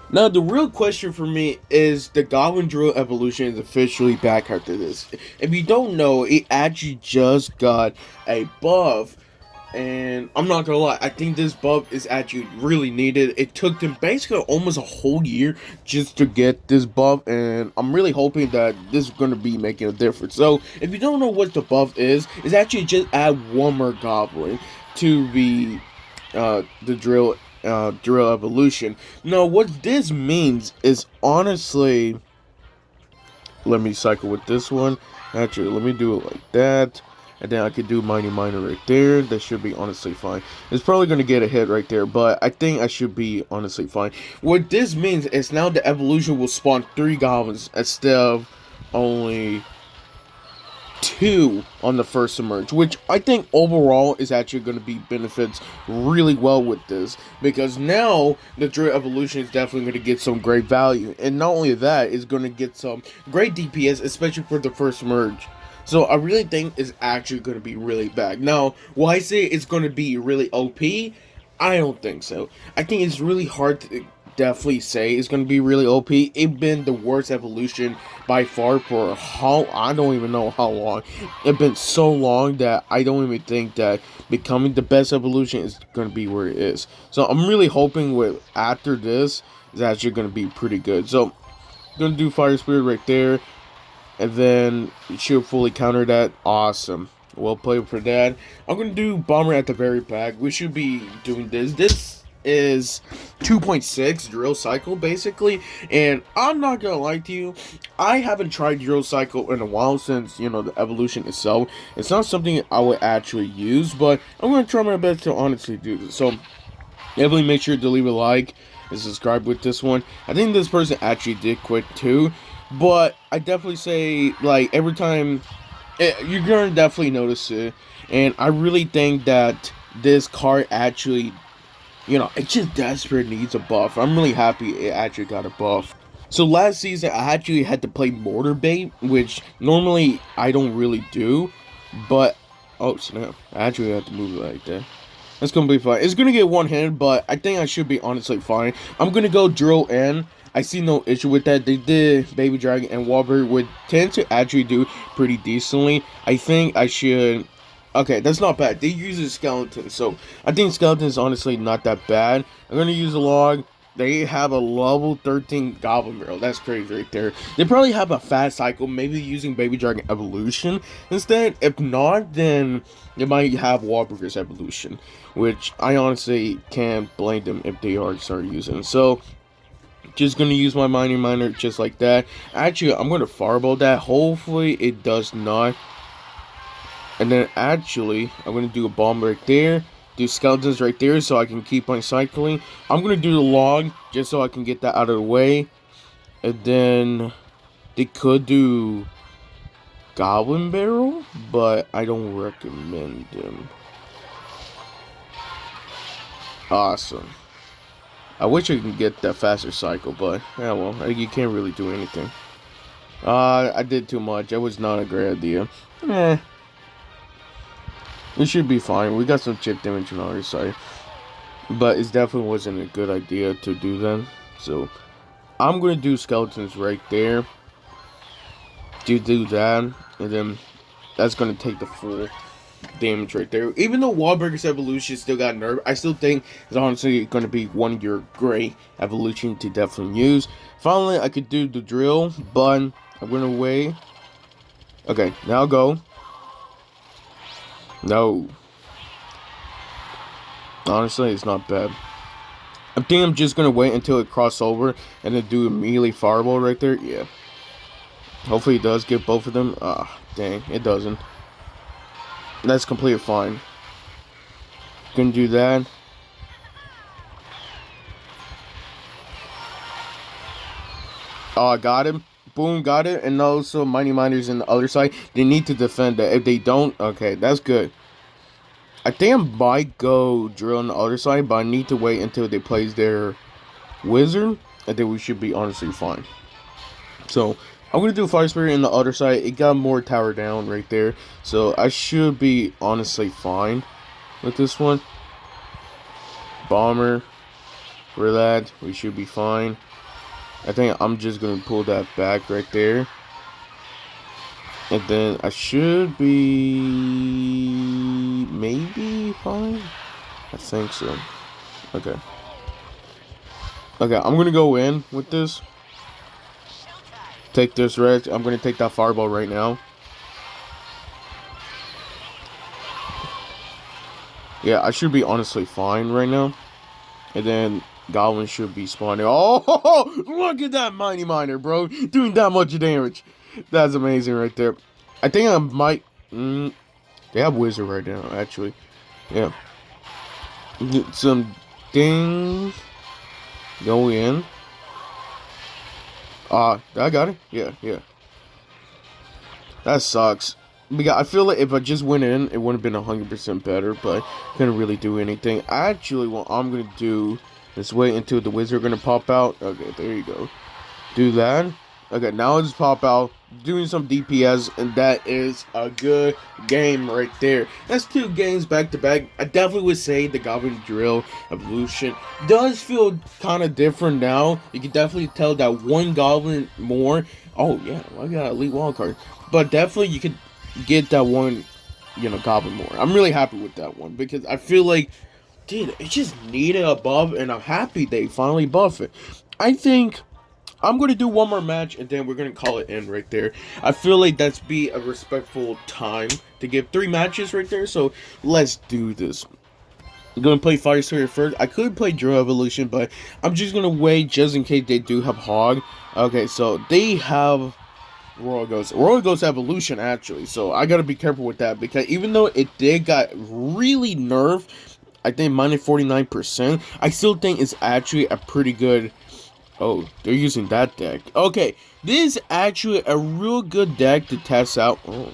Now, the real question for me is the Goblin Drill evolution is officially back after this. If you don't know, it actually just got a buff. And I'm not gonna lie, I think this buff is actually really needed. It took them basically almost a whole year just to get this buff, and I'm really hoping that this is gonna be making a difference. So, if you don't know what the buff is, it's actually just add one more goblin to the drill evolution. No, what this means is honestly, let me cycle with this one. Actually, let me do it like that. And then I could do Mighty Miner right there. That should be honestly fine. It's probably going to get a hit right there, but I think I should be honestly fine. What this means is now the evolution will spawn 3 goblins instead of only 2 on the first emerge, which I think overall is actually going to be benefits really well with this, because now the Drill evolution is definitely going to get some great value, and not only that, it's going to get some great DPS, especially for the first emerge. So I really think it's actually going to be really bad. Now, will I say it's going to be really OP? I don't think so. I think it's really hard to definitely say it's going to be really OP. It's been the worst evolution by far for how, I don't even know how long. It's been so long that I don't even think that becoming the best evolution is going to be where it is. So I'm really hoping with after this is actually going to be pretty good. So I'm going to do Fire Spirit right there, and then it should fully counter that. Awesome. Well played for that. I'm going to do Bomber at the very back. We should be doing this. This is 2.6 drill cycle basically, and I'm not gonna lie to you, I haven't tried drill cycle in a while since, you know, the evolution itself. It's not something I would actually use, but I'm gonna try my best to honestly do this. So definitely make sure to leave a like and subscribe with this one. I think this person actually did quit too, but I definitely say, like, every time you're gonna definitely notice it, and I really think that this card actually, you know, it just desperate needs a buff. I'm really happy it actually got a buff. So last season, I actually had to play Mortar Bait, which normally I don't really do, but oh snap, I actually have to move it like that. That's gonna be fine. It's gonna get one hit, but I think I should be honestly fine. I'm gonna go drill in. I see no issue with that. They did Baby Dragon and Warbird, would tend to actually do pretty decently. I think I should. Okay, that's not bad. They use a skeleton, so I think skeleton is honestly not that bad. I'm gonna use a log. They have a level 13 Goblin Drill. That's crazy right there. They probably have a fast cycle, maybe using Baby Dragon Evolution instead. If not, then they might have Warburger's Evolution, which I honestly can't blame them if they already started using. So, just gonna use my Mighty Miner just like that. Actually, I'm gonna Fireball that. Hopefully, it does not. And then actually, I'm going to do a bomb right there. Do skeletons right there so I can keep on cycling. I'm going to do the log just so I can get that out of the way. And then they could do Goblin Barrel, but I don't recommend them. Awesome. I wish I could get that faster cycle, but yeah, well, you can't really do anything. I did too much. That was not a great idea. Eh. We should be fine. We got some chip damage on our side. But it definitely wasn't a good idea to do that. So, I'm going to do skeletons right there. Do that. And then that's going to take the full damage right there. Even though Wahlburgers Evolution still got nerfed, I still think it's honestly going to be one of your great evolution to definitely use. Finally, I could do the drill, but I went away. Okay, now go. No. Honestly, it's not bad. I think I'm just going to wait until it crosses over and then do immediately Fireball right there. Yeah. Hopefully it does get both of them. Ah, dang. It doesn't. That's completely fine. Gonna do that. Oh, I got him. Boom, got it. And also, Mighty Miners in the other side. They need to defend that. If they don't, okay, that's good. I think I might go drill on the other side, but I need to wait until they place their wizard. I think we should be honestly fine. So, I'm going to do Fire Spirit on the other side. It got more tower down right there. So, I should be honestly fine with this one. Bomber. for that. We should be fine. I think I'm just gonna pull that back right there. And then I should be maybe fine. I think so. Okay. Okay, I'm gonna go in with this. Take this red. I'm gonna take that fireball right now. Yeah, I should be honestly fine right now. And then Goblin should be spawning. Oh, look at that Mighty Miner, bro. Doing that much damage. That's amazing right there. I think I might... they have Wizard right now, actually. Yeah. Get some things. Go in. I got it. Yeah. That sucks. Because I feel like if I just went in, it would have been 100% better, but couldn't really do anything. Actually, what I'm going to do is wait until the wizard going to pop out. Okay, there you go. Do that. Okay, now it's pop out. Doing some DPS, and that is a good game right there. That's 2 games back to back. I definitely would say the Goblin Drill evolution does feel kind of different now. You can definitely tell that one Goblin more. Oh yeah, I got elite wild card, but definitely you could get that one, Goblin more. I'm really happy with that one because I feel like, dude, it just needed a buff, and I'm happy they finally buff it. I think I'm going to do one more match, and then we're going to call it in right there. I feel like that's be a respectful time to give 3 matches right there, so let's do this. I'm going to play Fire Spirit first. I could play Drill Evolution, but I'm just going to wait just in case they do have Hog. Okay, so they have Royal Ghost. Royal Ghost Evolution, actually, so I got to be careful with that, because even though it did got really nerfed, I think minus 49%, I still think it's actually a pretty good... Oh, they're using that deck. Okay, this is actually a real good deck to test out. Oh.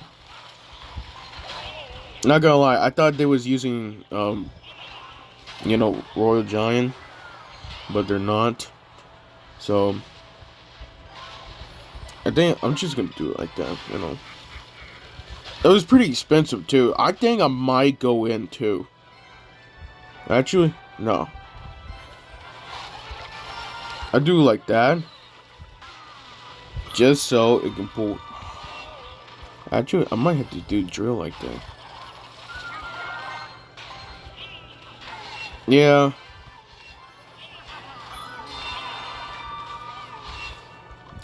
Not gonna lie, I thought they was using, Royal Giant, but they're not. So, I think I'm just gonna do it like that, It was pretty expensive, too. I think I might go in, too. Actually, no. I do like that. Just so it can pull. Actually, I might have to do drill like that. Yeah.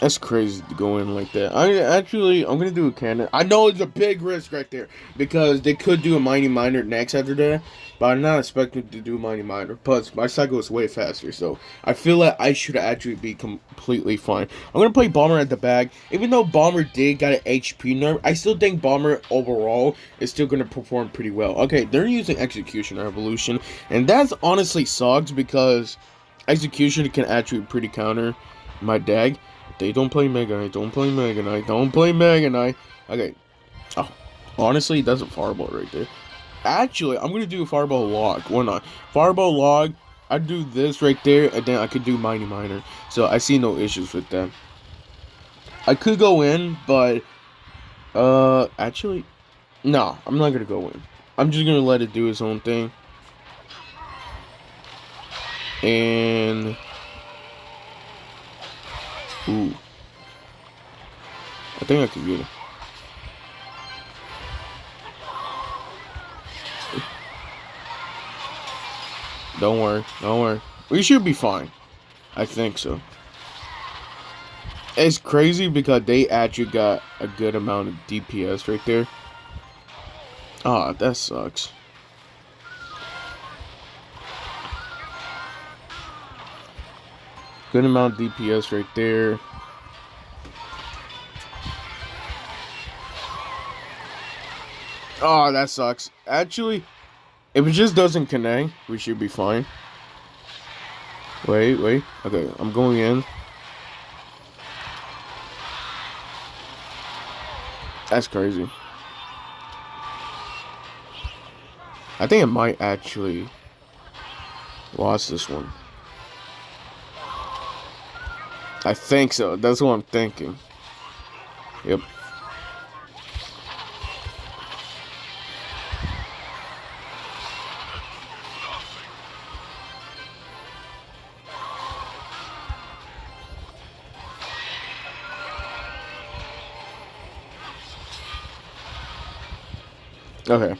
That's crazy to go in like that. I'm gonna do a cannon. I know it's a big risk right there, because they could do a Mighty Miner next after that, but I'm not expecting to do Mighty Miner. Plus, my cycle is way faster, so I feel like I should actually be completely fine. I'm gonna play Bomber at the back. Even though Bomber did got an HP nerf, I still think Bomber overall is still gonna perform pretty well. Okay, they're using Executioner Evolution, and that's honestly sucks, because Executioner can actually pretty counter my deck. They don't play Mega Knight, don't play Mega Knight, don't play Mega Knight. Okay. Oh, honestly, that's a Fireball right there. Actually, I'm going to do a Fireball Log. Why not? Fireball Log, I do this right there, and then I could do Mighty Miner. So, I see no issues with that. I could go in, but, actually, no, I'm not going to go in. I'm just going to let it do its own thing. And... Ooh. I think I can get it. Don't worry. We should be fine. I think so. It's crazy because they actually got a good amount of DPS right there. Ah, that sucks. Good amount of DPS right there. Oh, that sucks. Actually, if it just doesn't connect, we should be fine. Wait. Okay, I'm going in. That's crazy. I think I might actually lost this one. I think so. That's what I'm thinking. Yep. Okay.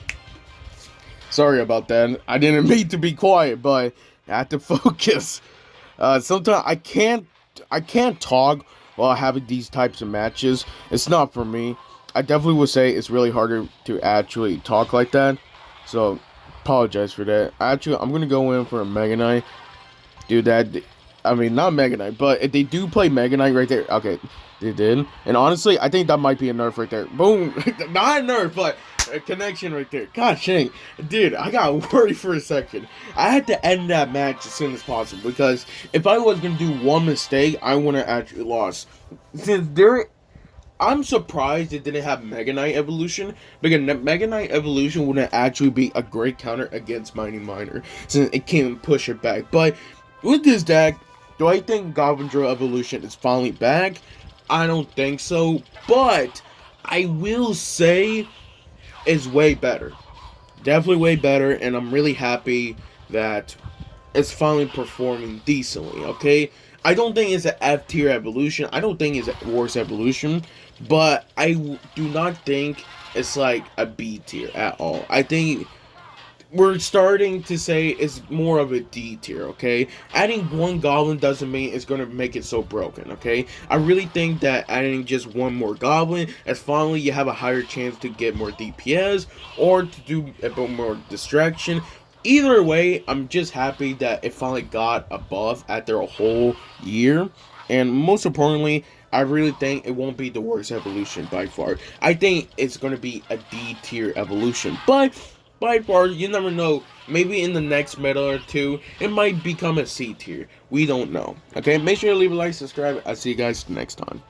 Sorry about that. I didn't mean to be quiet, but I had to focus. Sometimes I can't talk while having these types of matches. It's not for me. I definitely would say it's really harder to actually talk like that. So, apologize for that. Actually, I'm gonna go in for a Mega Knight. Dude, I mean, not Mega Knight, but if they do play Mega Knight right there, okay, they did. And honestly, I think that might be a nerf right there. Boom, not a nerf, but a connection right there. Gosh dang, dude, I got worried for a second. I had to end that match as soon as possible because if I was gonna do one mistake, I would have actually lost. Since I'm surprised it didn't have Mega Knight Evolution, because Mega Knight Evolution wouldn't actually be a great counter against Mighty Miner, since it can't push it back. But with this deck, do I think Goblin Drill Evolution is finally back? I don't think so, but I will say it's way better. Definitely way better, and I'm really happy that it's finally performing decently, okay? I don't think it's an F tier evolution. I don't think it's a worse evolution, but I do not think it's like a B tier at all. I think we're starting to say it's more of a D tier, okay? Adding one goblin doesn't mean it's going to make it so broken, okay? I really think that adding just one more goblin, as finally you have a higher chance to get more DPS or to do a bit more distraction. Either way, I'm just happy that it finally got a buff after a whole year. And most importantly, I really think it won't be the worst evolution by far. I think it's going to be a D tier evolution, but by far, you never know. Maybe in the next meta or two, it might become a C tier. We don't know. Okay, make sure to leave a like, subscribe. I'll see you guys next time.